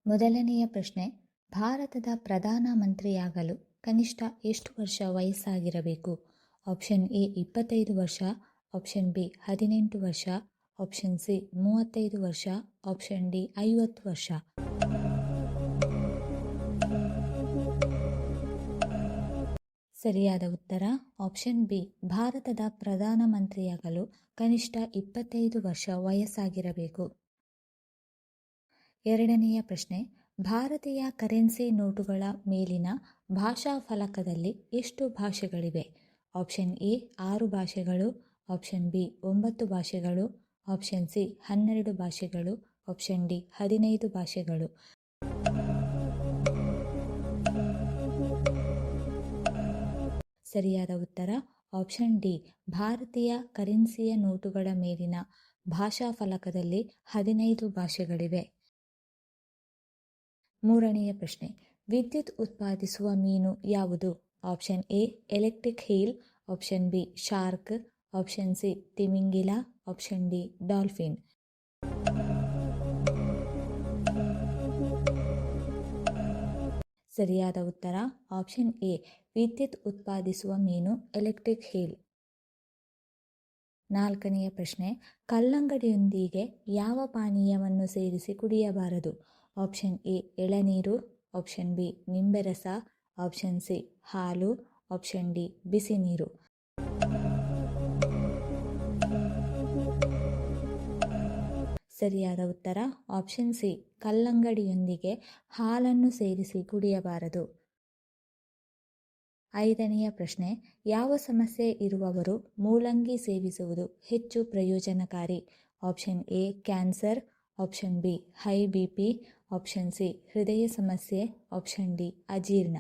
ಮೊದಲನೆಯ ಪ್ರಶ್ನೆ, ಭಾರತದ ಪ್ರಧಾನಮಂತ್ರಿಯಾಗಲು ಕನಿಷ್ಠ ಎಷ್ಟು ವರ್ಷ ವಯಸ್ಸಾಗಿರಬೇಕು? ಆಪ್ಷನ್ ಎ 25 ವರ್ಷ, ಆಪ್ಷನ್ ಬಿ 18 ವರ್ಷ, ಆಪ್ಷನ್ ಸಿ 35 ವರ್ಷ, ಆಪ್ಷನ್ ಡಿ 50 ವರ್ಷ. ಸರಿಯಾದ ಉತ್ತರ ಆಪ್ಷನ್ ಬಿ. ಭಾರತದ ಪ್ರಧಾನಮಂತ್ರಿಯಾಗಲು ಕನಿಷ್ಠ 25 ವರ್ಷ ವಯಸ್ಸಾಗಿರಬೇಕು. ಎರಡನೆಯ ಪ್ರಶ್ನೆ, ಭಾರತೀಯ ಕರೆನ್ಸಿ ನೋಟುಗಳ ಮೇಲಿನ ಭಾಷಾ ಫಲಕದಲ್ಲಿ ಎಷ್ಟು ಭಾಷೆಗಳಿವೆ? ಆಪ್ಷನ್ ಎ 6 ಭಾಷೆಗಳು, ಆಪ್ಷನ್ ಬಿ 9 ಭಾಷೆಗಳು, ಆಪ್ಷನ್ ಸಿ 12 ಭಾಷೆಗಳು, ಆಪ್ಷನ್ ಡಿ 15 ಭಾಷೆಗಳು. ಸರಿಯಾದ ಉತ್ತರ ಆಪ್ಷನ್ ಡಿ. ಭಾರತೀಯ ಕರೆನ್ಸಿಯ ನೋಟುಗಳ ಮೇಲಿನ ಭಾಷಾ ಫಲಕದಲ್ಲಿ 15 ಭಾಷೆಗಳಿವೆ. ಮೂರನೆಯ ಪ್ರಶ್ನೆ, ವಿದ್ಯುತ್ ಉತ್ಪಾದಿಸುವ ಮೀನು ಯಾವುದು? Option A electric eel, option B shark, option C ತಿಮಿಂಗಿಲ, ಆಪ್ಷನ್ ಡಿ ಡಾಲ್ಫಿನ್. ಸರಿಯಾದ ಉತ್ತರ ಆಪ್ಷನ್ ಎ. ವಿದ್ಯುತ್ ಉತ್ಪಾದಿಸುವ ಮೀನು ಎಲೆಕ್ಟ್ರಿಕ್ ಈಲ್. ನಾಲ್ಕನೆಯ ಪ್ರಶ್ನೆ, ಕಲ್ಲಂಗಡಿಯೊಂದಿಗೆ ಯಾವ ಪಾನೀಯವನ್ನು ಸೇರಿಸಿ ಕುಡಿಯಬಾರದು? ಆಪ್ಷನ್ ಎ ಎಳನೀರು, ಆಪ್ಷನ್ ಬಿ ನಿಂಬೆರಸ, ಆಪ್ಷನ್ ಸಿ ಹಾಲು, ಆಪ್ಷನ್ ಡಿ ಬಿಸಿ ನೀರು. ಸರಿಯಾದ ಉತ್ತರ ಆಪ್ಷನ್ ಸಿ. ಕಲ್ಲಂಗಡಿಯೊಂದಿಗೆ ಹಾಲನ್ನು ಸೇರಿಸಿ ಕುಡಿಯಬಾರದು. ಐದನೆಯ ಪ್ರಶ್ನೆ, ಯಾವ ಸಮಸ್ಯೆ ಇರುವವರು ಮೂಲಂಗಿ ಸೇವಿಸುವುದು ಹೆಚ್ಚು ಪ್ರಯೋಜನಕಾರಿ? Option A cancer, option be high BP, option C ಹೃದಯ ಸಮಸ್ಯೆ, ಆಪ್ಷನ್ ಡಿ ಅಜೀರ್ಣ.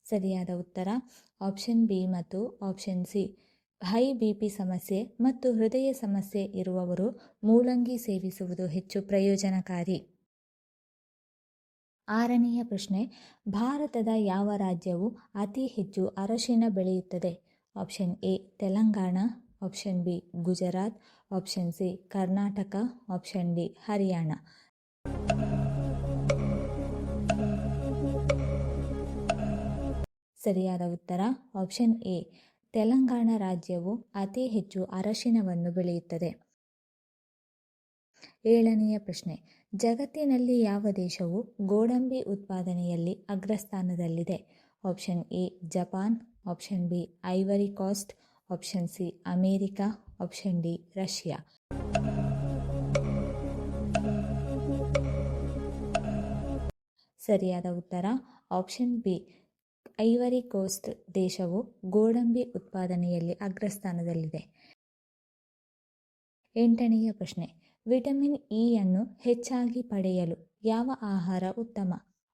ಸರಿಯಾದ ಉತ್ತರ ಆಪ್ಷನ್ ಬಿ ಮತ್ತು ಆಪ್ಷನ್ ಸಿ. ಹೈ ಬಿಪಿ ಸಮಸ್ಯೆ ಮತ್ತು ಹೃದಯ ಸಮಸ್ಯೆ ಇರುವವರು ಮೂಲಂಗಿ ಸೇವಿಸುವುದು ಹೆಚ್ಚು ಪ್ರಯೋಜನಕಾರಿ. ಆರನೆಯ ಪ್ರಶ್ನೆ, ಭಾರತದ ಯಾವ ರಾಜ್ಯವು ಅತಿ ಹೆಚ್ಚು ಅರಶಿನ ಬೆಳೆಯುತ್ತದೆ? Option A Telangana, option B Gujarat, option C Karnataka, option D Haryana. ಸರಿಯಾದ ಉತ್ತರ ಆಪ್ಷನ್ ಎ. ತೆಲಂಗಾಣ ರಾಜ್ಯವು ಅತಿ ಹೆಚ್ಚು ಅರಶಿನವನ್ನು ಬೆಳೆಯುತ್ತದೆ. ಏಳನೆಯ ಪ್ರಶ್ನೆ, ಜಗತ್ತಿನಲ್ಲಿ ಯಾವ ದೇಶವು ಗೋಡಂಬಿ ಉತ್ಪಾದನೆಯಲ್ಲಿ ಅಗ್ರಸ್ಥಾನದಲ್ಲಿದೆ? Option A Japan, option B Ivory Coast, option C America, option D Russia. ಸರಿಯಾದ ಉತ್ತರ ಆಪ್ಷನ್ ಬಿ. ಐವರಿ ಕೋಸ್ಟ್ ದೇಶವು ಗೋಡಂಬಿ ಉತ್ಪಾದನೆಯಲ್ಲಿ ಅಗ್ರಸ್ಥಾನದಲ್ಲಿದೆ. ಎಂಟನೆಯ ಪ್ರಶ್ನೆ, ವಿಟಮಿನ್ ಇಯನ್ನು ಹೆಚ್ಚಾಗಿ ಪಡೆಯಲು ಯಾವ ಆಹಾರ ಉತ್ತಮ?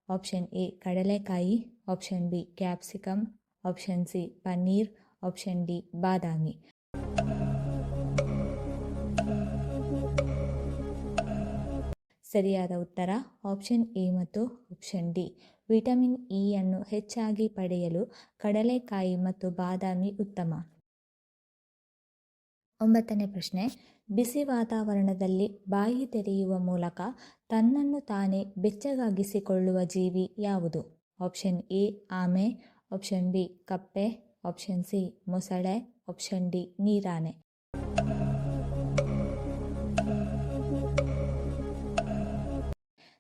ಆಪ್ಷನ್ ಎ ಕಡಲೆಕಾಯಿ, option B capsicum, option C paneer, option D ಬಾದಾಮಿ. ಸರಿಯಾದ ಉತ್ತರ ಆಪ್ಷನ್ ಎ ಮತ್ತು ಆಪ್ಷನ್ ಡಿ. ವಿಟಮಿನ್ ಇಯನ್ನು ಹೆಚ್ಚಾಗಿ ಪಡೆಯಲು ಕಡಲೆಕಾಯಿ ಮತ್ತು ಬಾದಾಮಿ ಉತ್ತಮ. ಒಂಬತ್ತನೇ ಪ್ರಶ್ನೆ, ಬಿಸಿ ವಾತಾವರಣದಲ್ಲಿ ಬಾಯಿ ತೆರೆಯುವ ಮೂಲಕ ತನ್ನನ್ನು ತಾನೇ ಬೆಚ್ಚಗಾಗಿಸಿಕೊಳ್ಳುವ ಜೀವಿ ಯಾವುದು? ಆಪ್ಷನ್ ಎ ಆಮೆ, ಆಪ್ಷನ್ ಬಿ ಕಪ್ಪೆ, ಆಪ್ಷನ್ ಸಿ ಮೊಸಳೆ, ಆಪ್ಷನ್ ಡಿ ನೀರಾನೆ.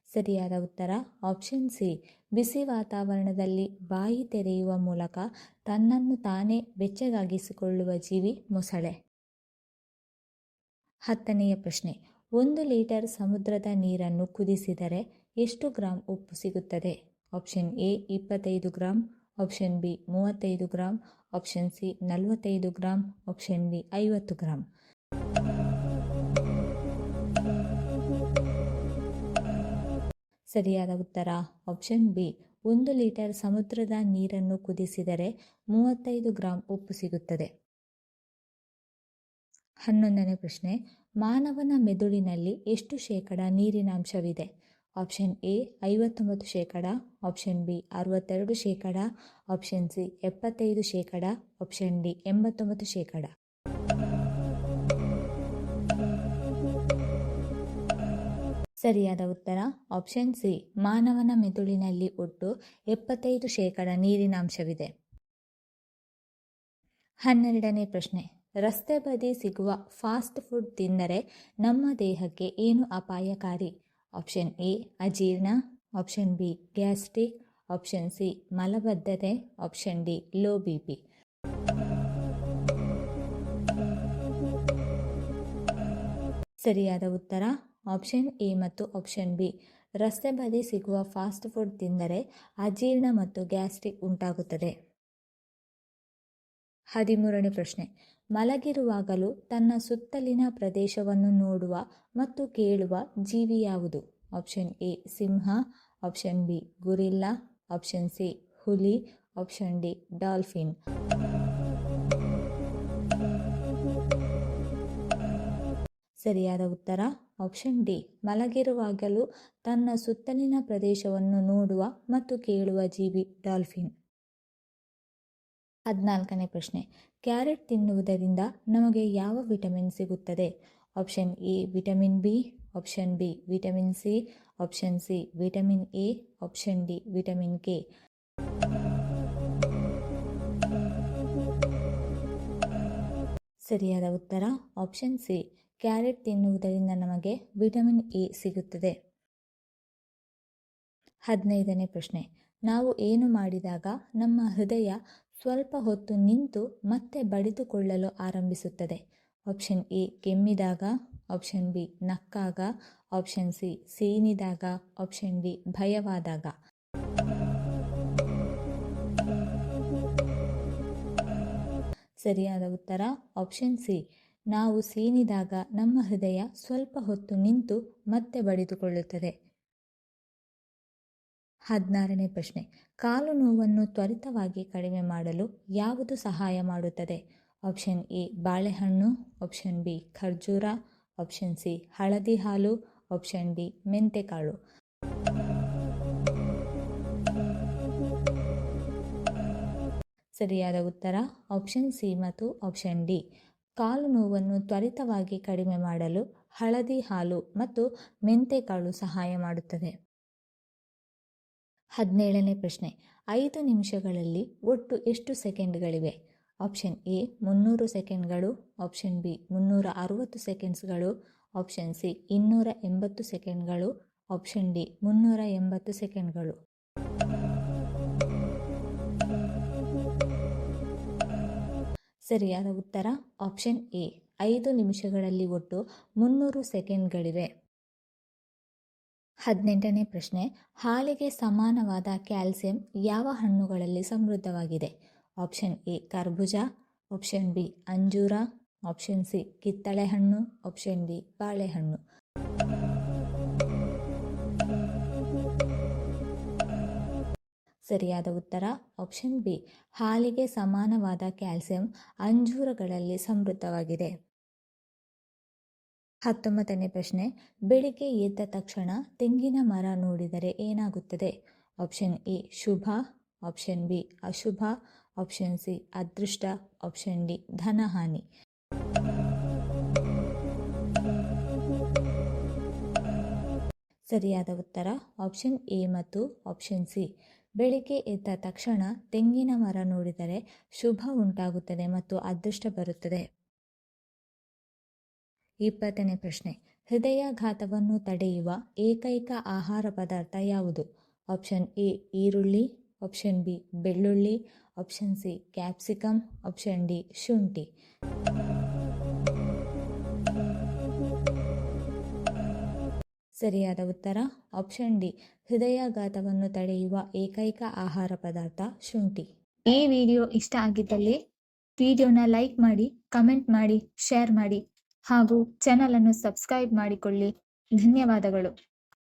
ಸರಿಯಾದ ಉತ್ತರ ಆಪ್ಷನ್ ಸಿ. ಬಿಸಿ ವಾತಾವರಣದಲ್ಲಿ ಬಾಯಿ ತೆರೆಯುವ ಮೂಲಕ ತನ್ನನ್ನು ತಾನೇ ಬೆಚ್ಚಗಾಗಿಸಿಕೊಳ್ಳುವ ಜೀವಿ ಮೊಸಳೆ. ಹತ್ತನೆಯ ಪ್ರಶ್ನೆ, 1 ಲೀಟರ್ ಸಮುದ್ರದ ನೀರನ್ನು ಕುದಿಸಿದರೆ ಎಷ್ಟು ಗ್ರಾಂ ಉಪ್ಪು ಸಿಗುತ್ತದೆ? Option A 25 gram, option B 35 gram, option C 45 gram, option D 50 gram. ಸರಿಯಾದ ಉತ್ತರ ಆಪ್ಷನ್ ಬಿ. 1 ಲೀಟರ್ ಸಮುದ್ರದ ನೀರನ್ನು ಕುದಿಸಿದರೆ 35 ಗ್ರಾಂ ಉಪ್ಪು ಸಿಗುತ್ತದೆ. 11ನೇ ಪ್ರಶ್ನೆ, ಮಾನವನ ಮೆದುಳಿನಲ್ಲಿ ಎಷ್ಟು ಶೇಕಡ ನೀರಿನಾಂಶವಿದೆ? Option A 59%, option B 62%, option C 75%, option D 89%. ಸರಿಯಾದ ಉತ್ತರ ಆಪ್ಷನ್ ಸಿ. ಮಾನವನ ಮೆದುಳಿನಲ್ಲಿ ಒಟ್ಟು 75% ನೀರಿನಾಂಶವಿದೆ. 12ನೇ ಪ್ರಶ್ನೆ. ರಸ್ತೆ ಬದಿ ಸಿಗುವ ಫಾಸ್ಟ್ ಫುಡ್ ತಿಂದರೆ ನಮ್ಮ ದೇಹಕ್ಕೆ ಏನು ಅಪಾಯಕಾರಿ? ಆಪ್ಷನ್ ಎ ಅಜೀರ್ಣ, option B gastric, option C ಮಲಬದ್ಧತೆ, ಆಪ್ಷನ್ ಡಿ ಲೋ ಬಿಪಿ. ಸರಿಯಾದ ಉತ್ತರ ಆಪ್ಷನ್ ಎ ಮತ್ತು ಆಪ್ಷನ್ ಬಿ. ರಸ್ತೆ ಬದಿ ಸಿಗುವ ಫಾಸ್ಟ್ ಫುಡ್ ತಿಂದರೆ ಅಜೀರ್ಣ ಮತ್ತು ಗ್ಯಾಸ್ಟ್ರಿಕ್ ಉಂಟಾಗುತ್ತದೆ. 13ನೇ ಪ್ರಶ್ನೆ. ಮಲಗಿರುವಾಗಲೂ ತನ್ನ ಸುತ್ತಲಿನ ಪ್ರದೇಶವನ್ನು ನೋಡುವ ಮತ್ತು ಕೇಳುವ ಜೀವಿ ಯಾವುದು? ಆಪ್ಷನ್ ಎ ಸಿಂಹ, option B gorilla, option C ಹುಲಿ, ಆಪ್ಷನ್ ಡಿ ಡಾಲ್ಫಿನ್. ಸರಿಯಾದ ಉತ್ತರ ಆಪ್ಷನ್ ಡಿ. ಮಲಗಿರುವಾಗಲೂ ತನ್ನ ಸುತ್ತಲಿನ ಪ್ರದೇಶವನ್ನು ನೋಡುವ ಮತ್ತು ಕೇಳುವ ಜೀವಿ ಡಾಲ್ಫಿನ್. 14ನೇ ಪ್ರಶ್ನೆ. ಕ್ಯಾರೆಟ್ ತಿನ್ನುವುದರಿಂದ ನಮಗೆ ಯಾವ ವಿಟಮಿನ್ ಸಿಗುತ್ತದೆ? Option A vitamin B, option B vitamin C, option C vitamin A, option D vitamin K. ಸರಿಯಾದ ಉತ್ತರ ಆಪ್ಷನ್ ಸಿ. ಕ್ಯಾರೆಟ್ ತಿನ್ನುವುದರಿಂದ ನಮಗೆ ವಿಟಮಿನ್ ಎ ಸಿಗುತ್ತದೆ. 15ನೇ ಪ್ರಶ್ನೆ. ನಾವು ಏನು ಮಾಡಿದಾಗ ನಮ್ಮ ಹೃದಯ ಸ್ವಲ್ಪ ಹೊತ್ತು ನಿಂತು ಮತ್ತೆ ಬಡಿದುಕೊಳ್ಳಲು ಆರಂಭಿಸುತ್ತದೆ? ಆಪ್ಷನ್ ಎ ಕೆಮ್ಮಿದಾಗ, ಆಪ್ಷನ್ ಬಿ ನಕ್ಕಾಗ, ಆಪ್ಷನ್ ಸಿ ಸೀನಿದಾಗ, ಆಪ್ಷನ್ ಡಿ ಭಯವಾದಾಗ. ಸರಿಯಾದ ಉತ್ತರ ಆಪ್ಷನ್ ಸಿ. ನಾವು ಸೀನಿದಾಗ ನಮ್ಮ ಹೃದಯ ಸ್ವಲ್ಪ ಹೊತ್ತು ನಿಂತು ಮತ್ತೆ ಬಡಿದುಕೊಳ್ಳುತ್ತದೆ. 16ನೇ ಪ್ರಶ್ನೆ. ಕಾಲು ನೋವನ್ನು ತ್ವರಿತವಾಗಿ ಕಡಿಮೆ ಮಾಡಲು ಯಾವುದು ಸಹಾಯ ಮಾಡುತ್ತದೆ? ಆಪ್ಷನ್ ಎ ಬಾಳೆಹಣ್ಣು, ಆಪ್ಷನ್ ಬಿ ಖರ್ಜೂರ, ಆಪ್ಷನ್ ಸಿ ಹಳದಿ ಹಾಲು, ಆಪ್ಷನ್ ಡಿ ಮೆಂತೆಕಾಳು. ಸರಿಯಾದ ಉತ್ತರ ಆಪ್ಷನ್ ಸಿ ಮತ್ತು ಆಪ್ಷನ್ ಡಿ. ಕಾಲು ನೋವನ್ನು ತ್ವರಿತವಾಗಿ ಕಡಿಮೆ ಮಾಡಲು ಹಳದಿ ಹಾಲು ಮತ್ತು ಮೆಂತೆಕಾಳು ಸಹಾಯ ಮಾಡುತ್ತದೆ. 17ನೇ ಪ್ರಶ್ನೆ. 5 ನಿಮಿಷಗಳಲ್ಲಿ ಒಟ್ಟು ಎಷ್ಟು ಸೆಕೆಂಡ್ಗಳಿವೆ? ಆಪ್ಷನ್ ಎ 300 ಸೆಕೆಂಡ್ಗಳು, ಆಪ್ಷನ್ ಬಿ 360 ಸೆಕೆಂಡ್ಸ್ಗಳು, ಆಪ್ಷನ್ ಸಿ 280 ಸೆಕೆಂಡ್ಗಳು, ಆಪ್ಷನ್ ಡಿ 380 ಸೆಕೆಂಡ್ಗಳು. ಸರಿಯಾದ ಉತ್ತರ ಆಪ್ಷನ್ ಎ. 5 ನಿಮಿಷಗಳಲ್ಲಿ ಒಟ್ಟು 300 ಸೆಕೆಂಡ್ಗಳಿವೆ. 18ನೇ ಪ್ರಶ್ನೆ. ಹಾಲಿಗೆ ಸಮಾನವಾದ ಕ್ಯಾಲ್ಸಿಯಂ ಯಾವ ಹಣ್ಣುಗಳಲ್ಲಿ ಸಮೃದ್ಧವಾಗಿದೆ? ಆಪ್ಷನ್ ಎ ಕರ್ಬೂಜ, ಆಪ್ಷನ್ ಬಿ ಅಂಜೂರ, ಆಪ್ಷನ್ ಸಿ ಕಿತ್ತಳೆ ಹಣ್ಣು, ಆಪ್ಷನ್ ಡಿ ಬಾಳೆಹಣ್ಣು. ಸರಿಯಾದ ಉತ್ತರ ಆಪ್ಷನ್ ಬಿ. ಹಾಲಿಗೆ ಸಮಾನವಾದ ಕ್ಯಾಲ್ಸಿಯಂ ಅಂಜೂರಗಳಲ್ಲಿ ಸಮೃದ್ಧವಾಗಿದೆ. 19ನೇ ಪ್ರಶ್ನೆ. ಬೆಳಿಗ್ಗೆ ಎದ್ದ ತಕ್ಷಣ ತೆಂಗಿನ ಮರ ನೋಡಿದರೆ ಏನಾಗುತ್ತದೆ? Option A Shubha, option B ಅಶುಭ, ಆಪ್ಷನ್ ಸಿ ಅದೃಷ್ಟ, ಆಪ್ಷನ್ ಡಿ ಧನಹಾನಿ. ಸರಿಯಾದ ಉತ್ತರ ಆಪ್ಷನ್ ಎ ಮತ್ತು ಆಪ್ಷನ್ ಸಿ. ಬೆಳಿಗ್ಗೆ ಎದ್ದ ತಕ್ಷಣ ತೆಂಗಿನ ಮರ ನೋಡಿದರೆ ಶುಭ ಉಂಟಾಗುತ್ತದೆ ಮತ್ತು ಅದೃಷ್ಟ ಬರುತ್ತದೆ. 20ನೇ ಪ್ರಶ್ನೆ. ಹೃದಯಾಘಾತವನ್ನು ತಡೆಯುವ ಏಕೈಕ ಆಹಾರ ಪದಾರ್ಥ ಯಾವುದು? ಆಪ್ಷನ್ ಎ ಈರುಳ್ಳಿ, ಆಪ್ಷನ್ ಬಿ ಬೆಳ್ಳುಳ್ಳಿ, option C capsicum, option D ಶುಂಠಿ. ಸರಿಯಾದ ಉತ್ತರ ಆಪ್ಷನ್ ಡಿ. ಹೃದಯಾಘಾತವನ್ನು ತಡೆಯುವ ಏಕೈಕ ಆಹಾರ ಪದಾರ್ಥ ಶುಂಠಿ. ಈ ವಿಡಿಯೋ ಇಷ್ಟ ಆಗಿದ್ದಲ್ಲಿ ವಿಡಿಯೋನ ಲೈಕ್ ಮಾಡಿ, ಕಮೆಂಟ್ ಮಾಡಿ, ಶೇರ್ ಮಾಡಿ ಹಾಗೂ ಚಾನಲ್ ಅನ್ನು ಸಬ್ಸ್ಕ್ರೈಬ್ ಮಾಡಿಕೊಳ್ಳಿ. ಧನ್ಯವಾದಗಳು.